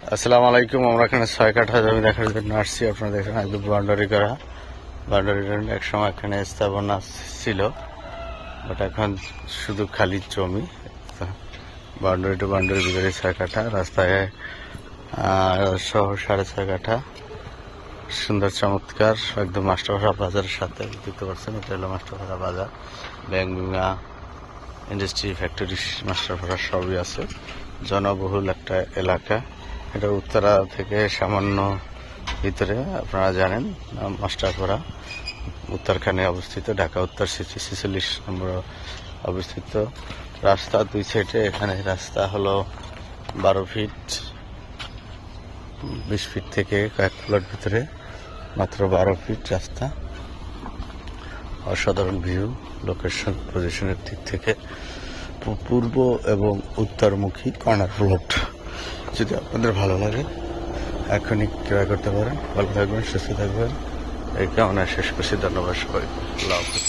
আসসালামু আলাইকুম। আমরা এখানে 6 কাঠা জমি দেখার জন্য আসছি। আপনারা দেখেন একদম বাউন্ডারি করা। বাউন্ডারি এক সময় এখানে স্থাপনা ছিল, বাট এখন শুধু খালি জমি। বাউন্ডারি টু বাউন্ডারির ভিতরে 6 কাঠা, রাস্তায় সহ 6.5 কাঠা। সুন্দর চমৎকার, একদম মাস্টারপাড়া বাজারের সাথে দেখতে পাচ্ছেন। এটা হলো মাস্টারপাড়া বাজার, ব্যাংবিঙা ইন্ডাস্ট্রি, ফ্যাক্টরি, মাস্টারপাড়া সবই আছে। জনবহুল একটা এলাকা। এটা উত্তরা থেকে সামান্য ভিতরে, আপনারা জানেন মাস্টারপাড়া উত্তরখানে অবস্থিত, ঢাকা উত্তর 46 নম্বর অবস্থিত। রাস্তা দুই সাইডে, এখানে রাস্তা হলো 12 ফিট, 20 ফিট থেকে কয়েক প্লট ভিতরে মাত্র 12 ফিট রাস্তা। অসাধারণ ভিউ, লোকেশন পজিশনের দিক থেকে পূর্ব এবং উত্তরমুখী কর্নার প্লট। যদি আপনাদের ভালো লাগে এখনই ক্রয় করতে পারেন। ভালো থাকবেন, সুস্থ থাকবেন। এই কামনা শেষ করছি। ধন্যবাদ সবাই। আল্লাহ হাফেজ।